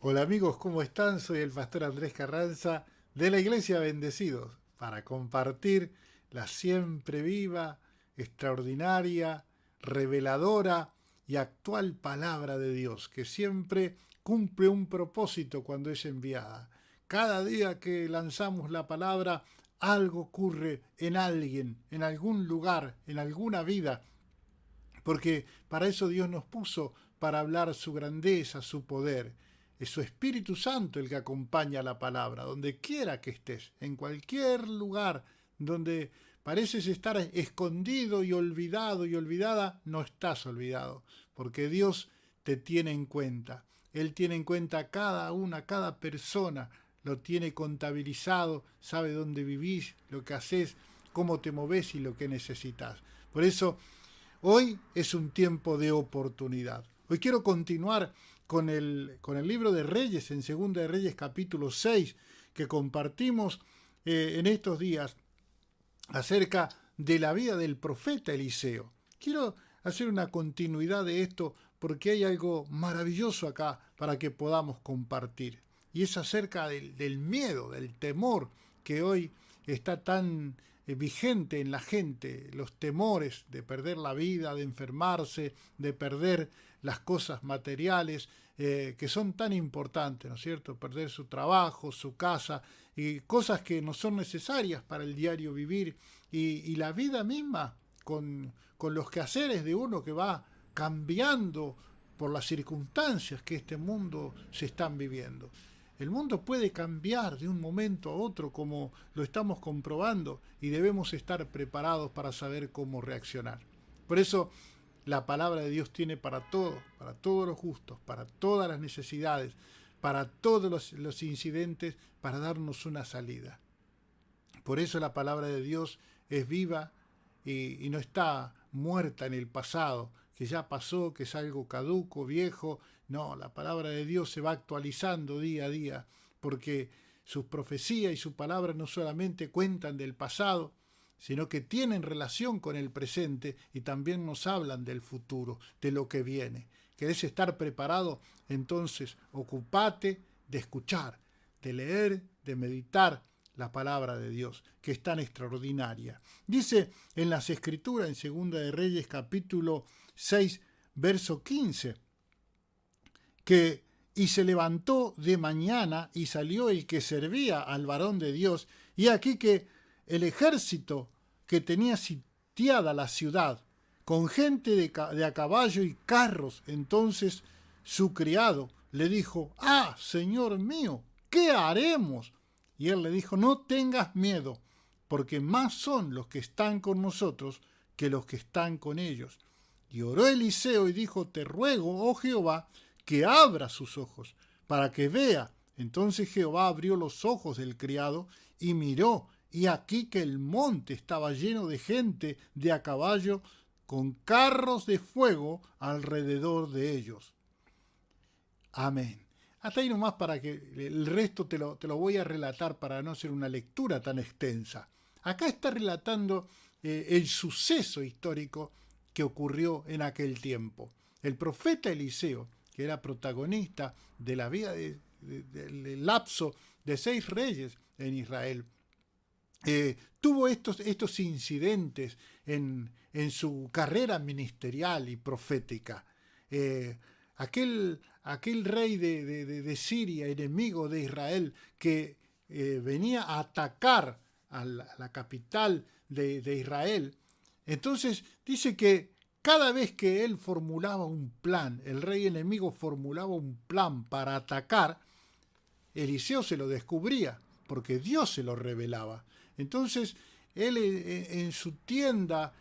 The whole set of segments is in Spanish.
Hola amigos, ¿cómo están? Soy el pastor Andrés Carranza de la Iglesia Bendecidos para compartir la siempre viva, extraordinaria, reveladora y actual palabra de Dios, que siempre cumple un propósito cuando es enviada. Cada día que lanzamos la palabra, algo ocurre en alguien, en algún lugar, en alguna vida, porque para eso Dios nos puso, para hablar su grandeza, su poder. Es su Espíritu Santo el que acompaña la palabra, donde quiera que estés, en cualquier lugar donde pareces estar escondido y olvidado y olvidada, no estás olvidado, porque Dios te tiene en cuenta. Él tiene en cuenta cada una, cada persona, lo tiene contabilizado, sabe dónde vivís, lo que haces, cómo te moves y lo que necesitas. Por eso, hoy es un tiempo de oportunidad. Hoy quiero continuar con el libro de Reyes, en Segunda de Reyes capítulo 6, que compartimos en estos días acerca de la vida del profeta Eliseo. Quiero hacer una continuidad de esto porque hay algo maravilloso acá para que podamos compartir. Y es acerca del miedo, del temor que hoy está tan vigente en la gente, los temores de perder la vida, de enfermarse, de perder las cosas materiales que son tan importantes, ¿no es cierto? Perder su trabajo, su casa y cosas que no son necesarias para el diario vivir y la vida misma con los quehaceres de uno que va cambiando por las circunstancias que este mundo se están viviendo. El mundo puede cambiar de un momento a otro como lo estamos comprobando y debemos estar preparados para saber cómo reaccionar. Por eso la palabra de Dios tiene para todo, para todos los justos, para todas las necesidades, para todos los incidentes, para darnos una salida. Por eso la palabra de Dios es viva y no está muerta en el pasado, que ya pasó, que es algo caduco, viejo. No, la palabra de Dios se va actualizando día a día, porque sus profecías y su palabra no solamente cuentan del pasado, sino que tienen relación con el presente y también nos hablan del futuro, de lo que viene. ¿Querés estar preparado? Entonces, ocupate de escuchar, de leer, de meditar la palabra de Dios, que es tan extraordinaria. Dice en las Escrituras, en Segunda de Reyes, capítulo 6, verso 15, que y se levantó de mañana y salió el que servía al varón de Dios, y aquí que el ejército que tenía sitiada la ciudad, con gente de a caballo y carros, entonces su criado le dijo: «Ah, señor mío, ¿qué haremos?». Y él le dijo: «No tengas miedo, porque más son los que están con nosotros que los que están con ellos». Y oró Eliseo y dijo: «Te ruego, oh Jehová, que abra sus ojos, para que vea». Entonces Jehová abrió los ojos del criado y miró, y aquí que el monte estaba lleno de gente de a caballo, con carros de fuego alrededor de ellos. Amén. Hasta ahí nomás, para que el resto te lo voy a relatar para no hacer una lectura tan extensa. Acá está relatando el suceso histórico que ocurrió en aquel tiempo. El profeta Eliseo, que era protagonista de la vida del lapso de 6 reyes en Israel, tuvo estos incidentes en su carrera ministerial y profética. Eh, aquel rey de Siria, enemigo de Israel, que venía a atacar a la capital de Israel. Entonces dice que cada vez que él formulaba un plan, el rey enemigo formulaba un plan para atacar, Eliseo se lo descubría, porque Dios se lo revelaba. Entonces, él en su tienda,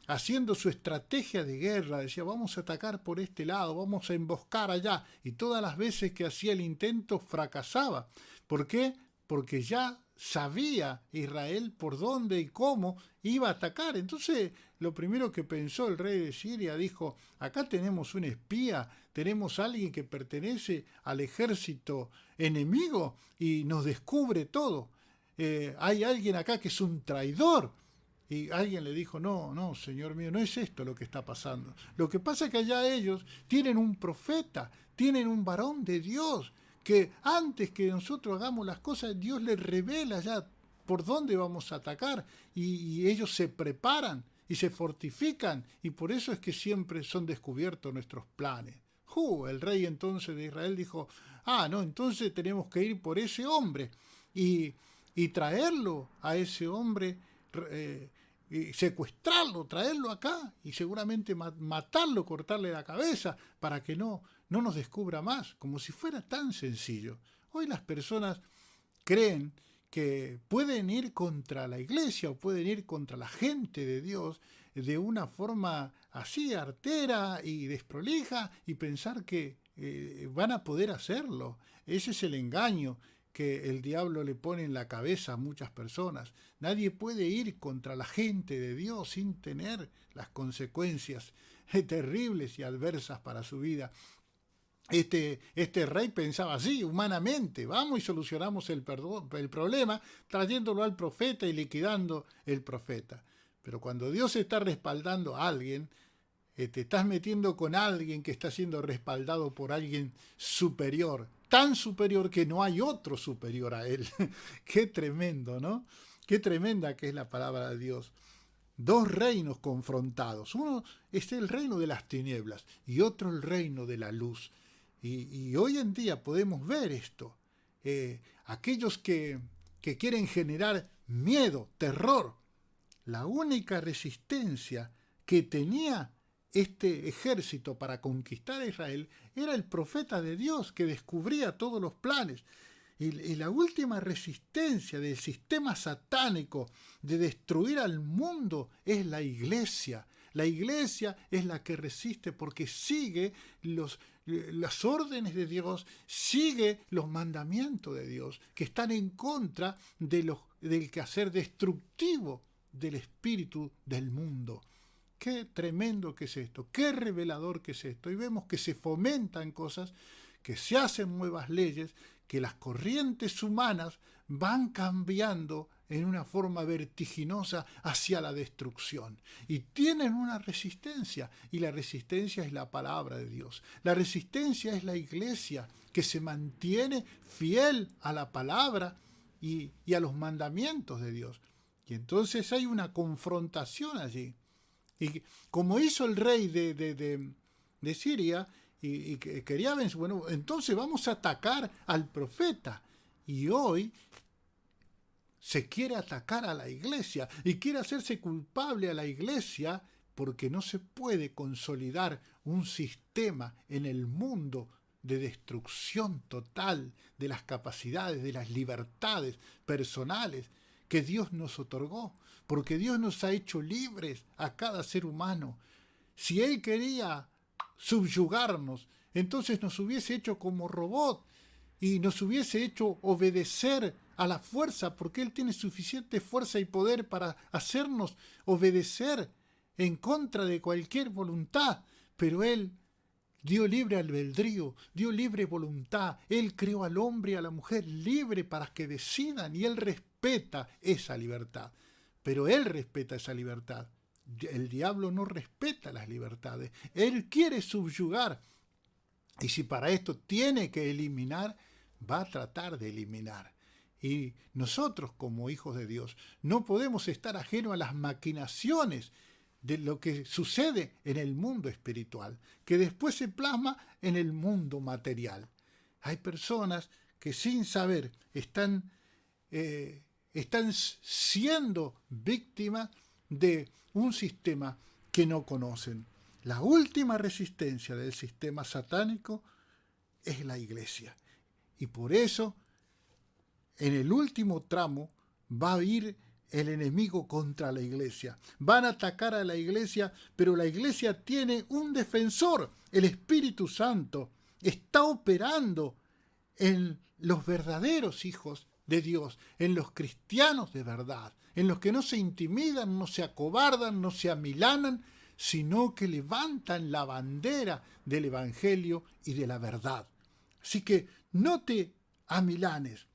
haciendo su estrategia de guerra, decía: «Vamos a atacar por este lado, vamos a emboscar allá». Y todas las veces que hacía el intento, fracasaba. ¿Por qué? Porque ya sabía Israel por dónde y cómo iba a atacar. Entonces, lo primero que pensó el rey de Siria, dijo: «Acá tenemos un espía, tenemos a alguien que pertenece al ejército enemigo y nos descubre todo. Hay alguien acá que es un traidor». Y alguien le dijo: «No, no, señor mío, no es esto lo que está pasando. Lo que pasa es que allá ellos tienen un profeta, tienen un varón de Dios, que antes que nosotros hagamos las cosas, Dios les revela ya por dónde vamos a atacar, y ellos se preparan y se fortifican, y por eso es que siempre son descubiertos nuestros planes. El rey entonces de Israel dijo, no, entonces tenemos que ir por ese hombre y traerlo a ese hombre, y secuestrarlo, traerlo acá y seguramente matarlo, cortarle la cabeza para que no nos descubra más, como si fuera tan sencillo. Hoy las personas creen que pueden ir contra la iglesia o pueden ir contra la gente de Dios de una forma así artera y desprolija y pensar que van a poder hacerlo. Ese es el engaño que el diablo le pone en la cabeza a muchas personas. Nadie puede ir contra la gente de Dios sin tener las consecuencias terribles y adversas para su vida. Este rey pensaba así, humanamente, vamos y solucionamos el problema trayéndolo al profeta y liquidando el profeta. Pero cuando Dios está respaldando a alguien, te estás metiendo con alguien que está siendo respaldado por alguien superior, tan superior que no hay otro superior a él. Qué tremendo, ¿no? Qué tremenda que es la palabra de Dios. Dos reinos confrontados. Uno es el reino de las tinieblas y otro el reino de la luz. Y hoy en día podemos ver esto. Aquellos que quieren generar miedo, terror. La única resistencia que tenía este ejército para conquistar a Israel era el profeta de Dios que descubría todos los planes. Y la última resistencia del sistema satánico de destruir al mundo es la iglesia. La iglesia es la que resiste porque sigue las órdenes de Dios, sigue los mandamientos de Dios, que están en contra del quehacer destructivo del espíritu del mundo. Qué tremendo que es esto, qué revelador que es esto. Y vemos que se fomentan cosas, que se hacen nuevas leyes, que las corrientes humanas van cambiando en una forma vertiginosa hacia la destrucción. Y tienen una resistencia, y la resistencia es la palabra de Dios. La resistencia es la iglesia, que se mantiene fiel a la palabra y a los mandamientos de Dios. Y entonces hay una confrontación allí. Y como hizo el rey de Siria, y quería vencer, bueno, entonces vamos a atacar al profeta. Y hoy se quiere atacar a la iglesia y quiere hacerse culpable a la iglesia porque no se puede consolidar un sistema en el mundo de destrucción total de las capacidades, de las libertades personales que Dios nos otorgó, porque Dios nos ha hecho libres a cada ser humano. Si Él quería subyugarnos, entonces nos hubiese hecho como robot y nos hubiese hecho obedecer a la fuerza, porque Él tiene suficiente fuerza y poder para hacernos obedecer en contra de cualquier voluntad, pero Él dio libre albedrío, dio libre voluntad. Él creó al hombre y a la mujer libre para que decidan, y Él respeta esa libertad. Pero Él respeta esa libertad. El diablo no respeta las libertades. Él quiere subyugar. Y si para esto tiene que eliminar, va a tratar de eliminar. Y nosotros, como hijos de Dios, no podemos estar ajenos a las maquinaciones de lo que sucede en el mundo espiritual, que después se plasma en el mundo material. Hay personas que sin saber están siendo víctimas de un sistema que no conocen. La última resistencia del sistema satánico es la iglesia. Y por eso, en el último tramo, va a ir el enemigo contra la iglesia. Van a atacar a la iglesia, pero la iglesia tiene un defensor. El Espíritu Santo está operando en los verdaderos hijos de Dios, en los cristianos de verdad, en los que no se intimidan, no se acobardan, no se amilanan, sino que levantan la bandera del Evangelio y de la verdad. Así que no te amilanes.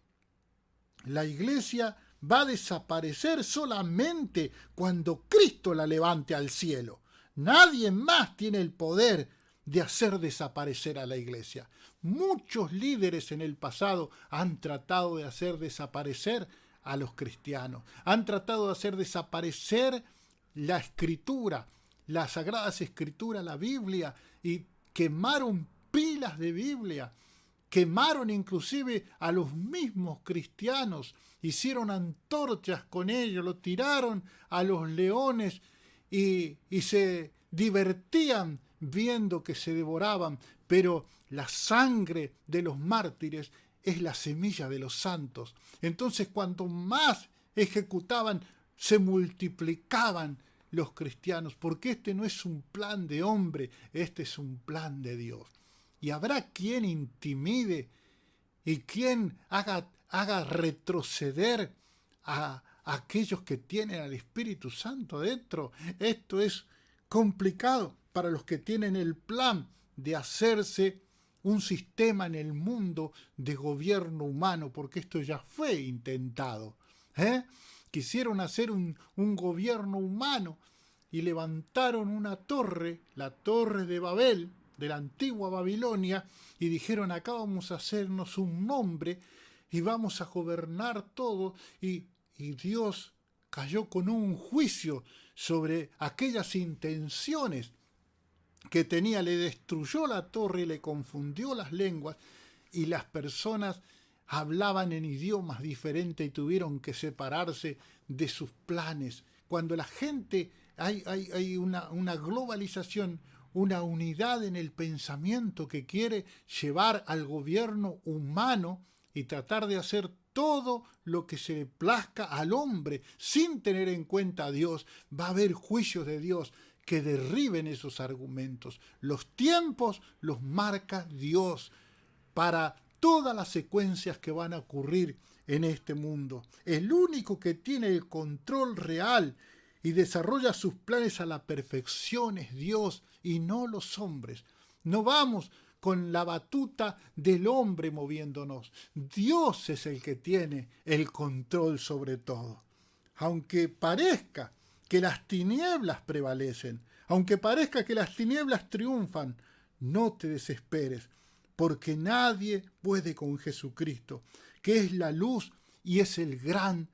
La iglesia va a desaparecer solamente cuando Cristo la levante al cielo. Nadie más tiene el poder de hacer desaparecer a la iglesia. Muchos líderes en el pasado han tratado de hacer desaparecer a los cristianos, han tratado de hacer desaparecer la escritura, las sagradas escrituras, la Biblia, y quemaron pilas de Biblia, quemaron inclusive a los mismos cristianos, hicieron antorchas con ellos, lo tiraron a los leones y se divertían viendo que se devoraban, pero la sangre de los mártires es la semilla de los santos. Entonces, cuanto más ejecutaban, se multiplicaban los cristianos, porque este no es un plan de hombre, este es un plan de Dios. Y habrá quien intimide y quien haga retroceder a aquellos que tienen al Espíritu Santo dentro. Esto es complicado para los que tienen el plan de hacerse un sistema en el mundo de gobierno humano, porque esto ya fue intentado. Quisieron hacer un gobierno humano y levantaron una torre, la Torre de Babel, de la antigua Babilonia, y dijeron: acá vamos a hacernos un nombre y vamos a gobernar todo, y Dios cayó con un juicio sobre aquellas intenciones que tenía, le destruyó la torre y le confundió las lenguas, y las personas hablaban en idiomas diferentes y tuvieron que separarse de sus planes. Cuando la gente, hay una globalización, una unidad en el pensamiento que quiere llevar al gobierno humano y tratar de hacer todo lo que se le plazca al hombre sin tener en cuenta a Dios, va a haber juicios de Dios que derriben esos argumentos. Los tiempos los marca Dios para todas las secuencias que van a ocurrir en este mundo. El único que tiene el control real y desarrolla sus planes a la perfección es Dios y no los hombres. No vamos con la batuta del hombre moviéndonos. Dios es el que tiene el control sobre todo. Aunque parezca que las tinieblas prevalecen, aunque parezca que las tinieblas triunfan, no te desesperes, porque nadie puede con Jesucristo, que es la luz y es el gran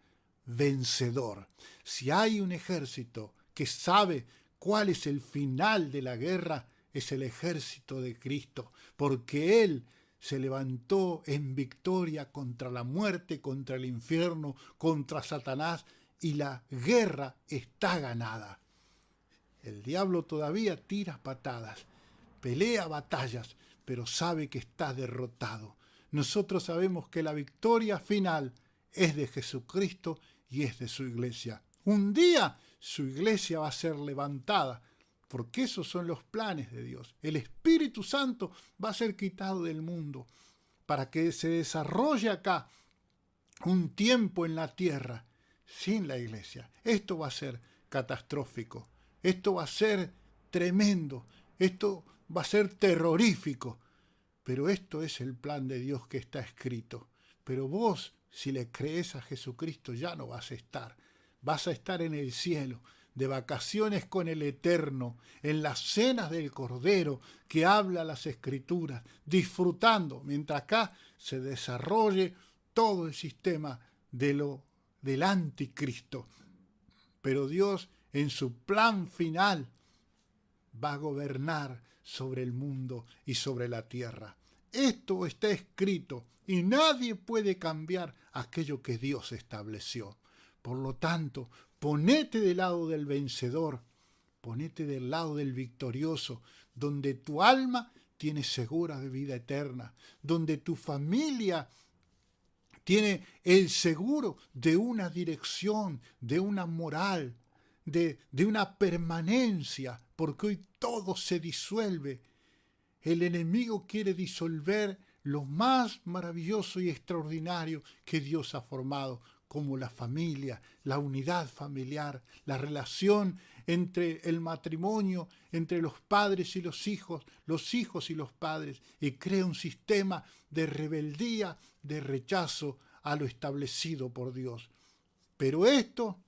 vencedor. Si hay un ejército que sabe cuál es el final de la guerra, es el ejército de Cristo, porque Él se levantó en victoria contra la muerte, contra el infierno, contra Satanás, y la guerra está ganada. El diablo todavía tira patadas, pelea batallas, pero sabe que está derrotado. Nosotros sabemos que la victoria final es de Jesucristo y es de su iglesia. Un día su iglesia va a ser levantada, porque esos son los planes de Dios. El Espíritu Santo va a ser quitado del mundo para que se desarrolle acá un tiempo en la tierra sin la iglesia. Esto va a ser catastrófico, esto va a ser tremendo, esto va a ser terrorífico, pero esto es el plan de Dios que está escrito. Pero vos, si le crees a Jesucristo, ya no vas a estar en el cielo, de vacaciones con el Eterno, en las cenas del Cordero que habla las Escrituras, disfrutando, mientras acá se desarrolle todo el sistema del anticristo. Pero Dios, en su plan final, va a gobernar sobre el mundo y sobre la tierra. Esto está escrito y nadie puede cambiar aquello que Dios estableció. Por lo tanto, ponete del lado del vencedor, ponete del lado del victorioso, donde tu alma tiene segura de vida eterna, donde tu familia tiene el seguro de una dirección, de una moral, de una permanencia, porque hoy todo se disuelve. El enemigo quiere disolver lo más maravilloso y extraordinario que Dios ha formado, como la familia, la unidad familiar, la relación entre el matrimonio, entre los padres y los hijos y los padres, y crea un sistema de rebeldía, de rechazo a lo establecido por Dios. Pero esto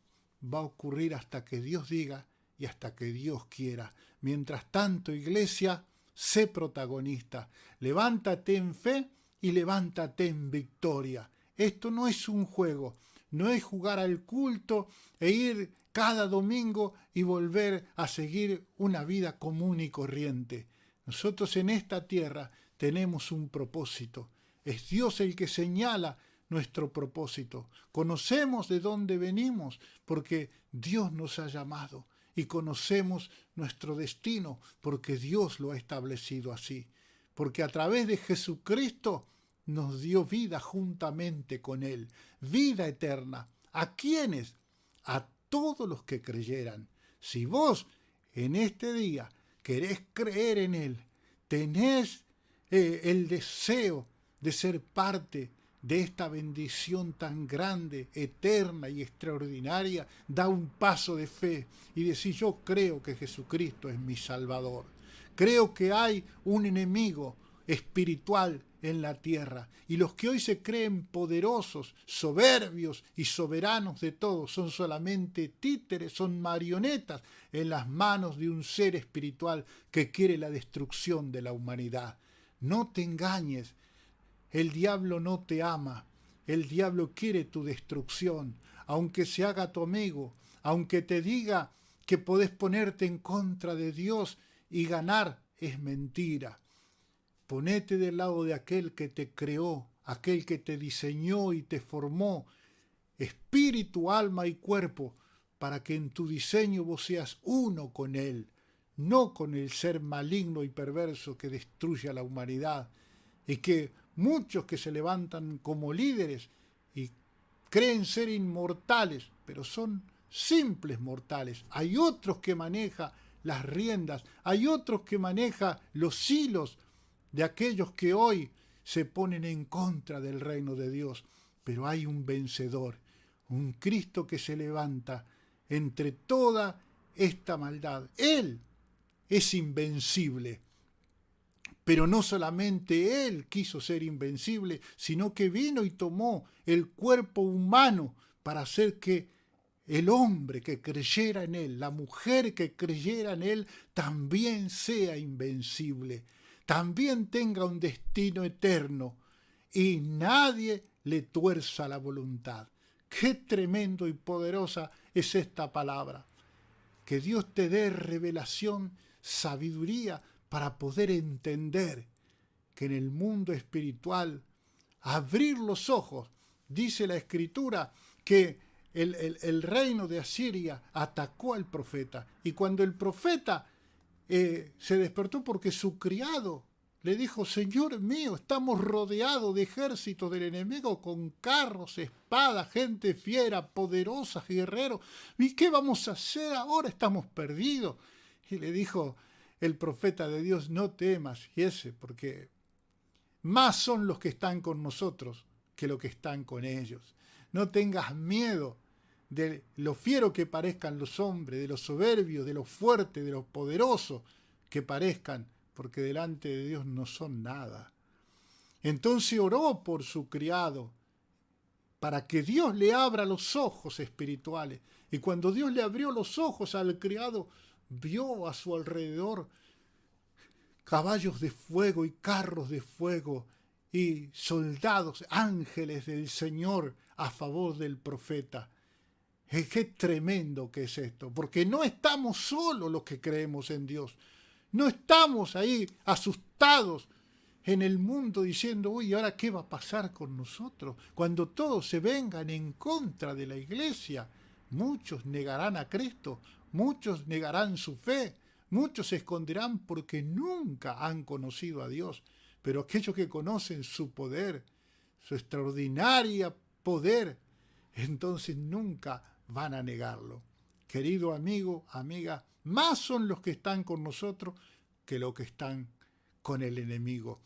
va a ocurrir hasta que Dios diga y hasta que Dios quiera. Mientras tanto, iglesia, sé protagonista. Levántate en fe y levántate en victoria. Esto no es un juego, no es jugar al culto e ir cada domingo y volver a seguir una vida común y corriente. Nosotros en esta tierra tenemos un propósito. Es Dios el que señala nuestro propósito. Conocemos de dónde venimos porque Dios nos ha llamado y conocemos nuestro destino porque Dios lo ha establecido así. Porque a través de Jesucristo nos dio vida juntamente con Él, vida eterna. ¿A quiénes? A todos los que creyeran. Si vos en este día querés creer en Él, tenés el deseo de ser parte de esta bendición tan grande, eterna y extraordinaria, da un paso de fe y decir: yo creo que Jesucristo es mi Salvador. Creo que hay un enemigo espiritual en la tierra, y los que hoy se creen poderosos, soberbios y soberanos de todo son solamente títeres, son marionetas en las manos de un ser espiritual que quiere la destrucción de la humanidad. No te engañes, el diablo no te ama, el diablo quiere tu destrucción, aunque se haga tu amigo, aunque te diga que podés ponerte en contra de Dios y ganar, es mentira. Ponete del lado de aquel que te creó, aquel que te diseñó y te formó, espíritu, alma y cuerpo, para que en tu diseño vos seas uno con Él, no con el ser maligno y perverso que destruye a la humanidad, y que muchos que se levantan como líderes y creen ser inmortales, pero son simples mortales. Hay otros que manejan las riendas, hay otros que manejan los hilos de aquellos que hoy se ponen en contra del reino de Dios. Pero hay un vencedor, un Cristo que se levanta entre toda esta maldad. Él es invencible. Pero no solamente Él quiso ser invencible, sino que vino y tomó el cuerpo humano para hacer que el hombre que creyera en Él, la mujer que creyera en Él, también sea invencible, también tenga un destino eterno y nadie le tuerza la voluntad. Qué tremendo y poderosa es esta palabra. Que Dios te dé revelación, sabiduría, para poder entender que en el mundo espiritual, abrir los ojos, dice la Escritura, que el reino de Asiria atacó al profeta. Y cuando el profeta se despertó porque su criado le dijo: Señor mío, estamos rodeados de ejércitos del enemigo con carros, espadas, gente fiera, poderosa, guerreros. ¿Y qué vamos a hacer ahora? Estamos perdidos. Y le dijo el profeta de Dios: no temas, Giese, porque más son los que están con nosotros que los que están con ellos. No tengas miedo de lo fiero que parezcan los hombres, de los soberbios, de los fuertes, de los poderosos que parezcan, porque delante de Dios no son nada. Entonces oró por su criado para que Dios le abra los ojos espirituales. Y cuando Dios le abrió los ojos al criado, vio a su alrededor caballos de fuego y carros de fuego y soldados, ángeles del Señor a favor del profeta. Qué tremendo que es esto, porque no estamos solos los que creemos en Dios. No estamos ahí asustados en el mundo diciendo: uy, ¿ahora qué va a pasar con nosotros? Cuando todos se vengan en contra de la iglesia, muchos negarán a Cristo, muchos negarán su fe, muchos se esconderán porque nunca han conocido a Dios. Pero aquellos que conocen su poder, su extraordinario poder, entonces nunca van a negarlo. Querido amigo, amiga, más son los que están con nosotros que los que están con el enemigo.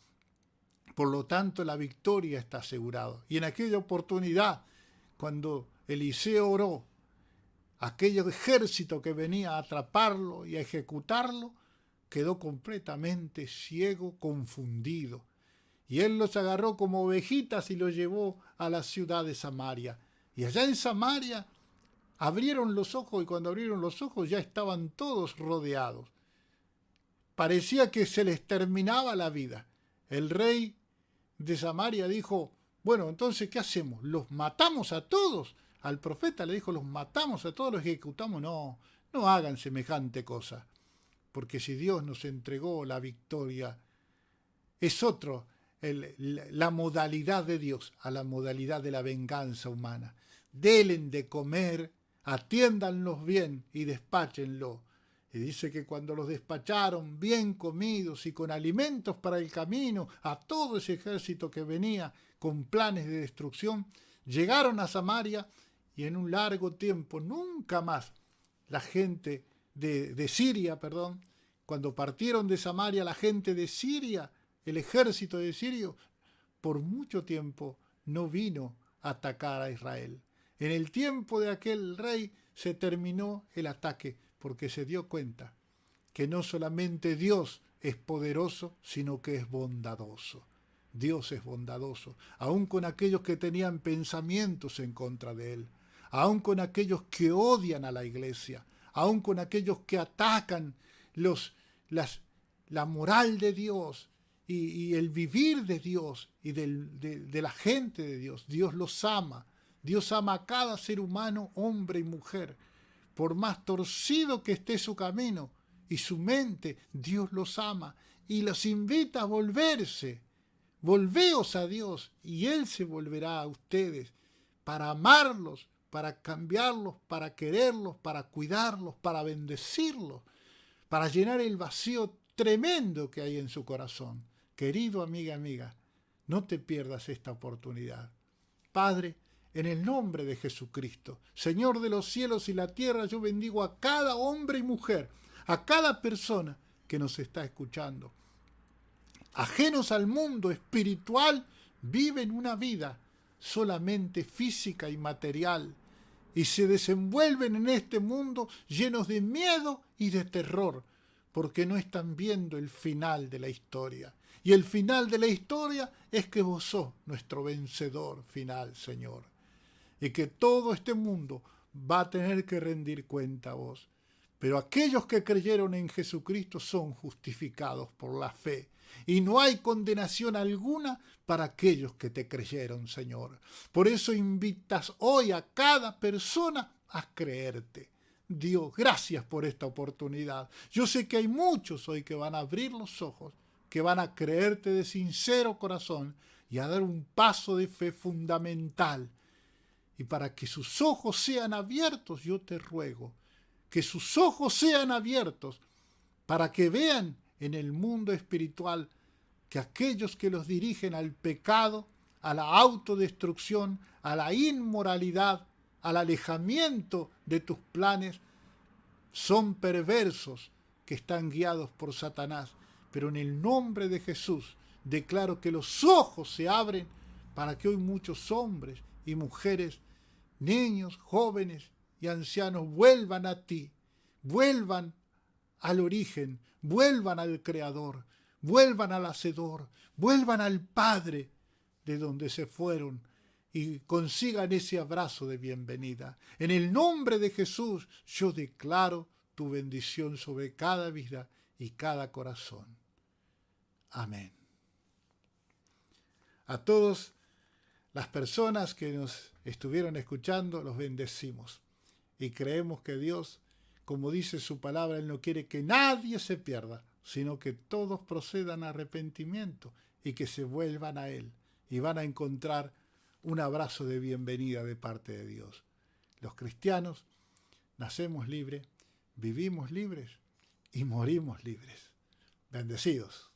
Por lo tanto, la victoria está asegurada. Y en aquella oportunidad, cuando Eliseo oró, aquel ejército que venía a atraparlo y a ejecutarlo, quedó completamente ciego, confundido. Y él los agarró como ovejitas y los llevó a la ciudad de Samaria. Y allá en Samaria abrieron los ojos, y cuando abrieron los ojos ya estaban todos rodeados. parecía que se les terminaba la vida. El rey de Samaria dijo, bueno, entonces, ¿qué hacemos? ¿Los matamos a todos? Al profeta le dijo, los matamos a todos, los ejecutamos. No, no hagan semejante cosa, porque si Dios nos entregó la victoria, es otro, la modalidad de Dios a la modalidad de la venganza humana. Delen de comer, atiéndanlos bien y despáchenlo. Y dice que cuando los despacharon bien comidos y con alimentos para el camino a todo ese ejército que venía con planes de destrucción, llegaron a Samaria y en un largo tiempo nunca más la gente de Siria, cuando partieron de Samaria la gente de Siria, el ejército de Sirio, por mucho tiempo no vino a atacar a Israel. En el tiempo de aquel rey se terminó el ataque porque se dio cuenta que no solamente Dios es poderoso, sino que es bondadoso. Dios es bondadoso, aun con aquellos que tenían pensamientos en contra de Él, aun con aquellos que odian a la iglesia, aun con aquellos que atacan la moral de Dios y el vivir de Dios y de la gente de Dios. Dios los ama. Dios ama a cada ser humano, hombre y mujer. Por más torcido que esté su camino y su mente, Dios los ama y los invita a volverse. Volveos a Dios y Él se volverá a ustedes para amarlos, para cambiarlos, para quererlos, para cuidarlos, para bendecirlos, para llenar el vacío tremendo que hay en su corazón. Querido amiga, no te pierdas esta oportunidad. Padre, en el nombre de Jesucristo, Señor de los cielos y la tierra, yo bendigo a cada hombre y mujer, a cada persona que nos está escuchando. Ajenos al mundo espiritual, viven una vida solamente física y material y se desenvuelven en este mundo llenos de miedo y de terror, porque no están viendo el final de la historia. Y el final de la historia es que vos sos nuestro vencedor final, Señor. Y que todo este mundo va a tener que rendir cuenta a vos. Pero aquellos que creyeron en Jesucristo son justificados por la fe. Y no hay condenación alguna para aquellos que te creyeron, Señor. Por eso invitas hoy a cada persona a creerte. Dios, gracias por esta oportunidad. Yo sé que hay muchos hoy que van a abrir los ojos, que van a creerte de sincero corazón y a dar un paso de fe fundamental. Y para que sus ojos sean abiertos, yo te ruego que sus ojos sean abiertos para que vean en el mundo espiritual que aquellos que los dirigen al pecado, a la autodestrucción, a la inmoralidad, al alejamiento de tus planes, son perversos que están guiados por Satanás. Pero en el nombre de Jesús declaro que los ojos se abren para que hoy muchos hombres y mujeres, niños, jóvenes y ancianos vuelvan a ti, vuelvan al origen, vuelvan al Creador, vuelvan al Hacedor, vuelvan al Padre de donde se fueron y consigan ese abrazo de bienvenida. En el nombre de Jesús yo declaro tu bendición sobre cada vida y cada corazón. Amén. A todas las personas que nos estuvieron escuchando, los bendecimos. Y creemos que Dios, como dice su palabra, Él no quiere que nadie se pierda, sino que todos procedan a arrepentimiento y que se vuelvan a Él. Y van a encontrar un abrazo de bienvenida de parte de Dios. Los cristianos nacemos libres, vivimos libres y morimos libres. Bendecidos.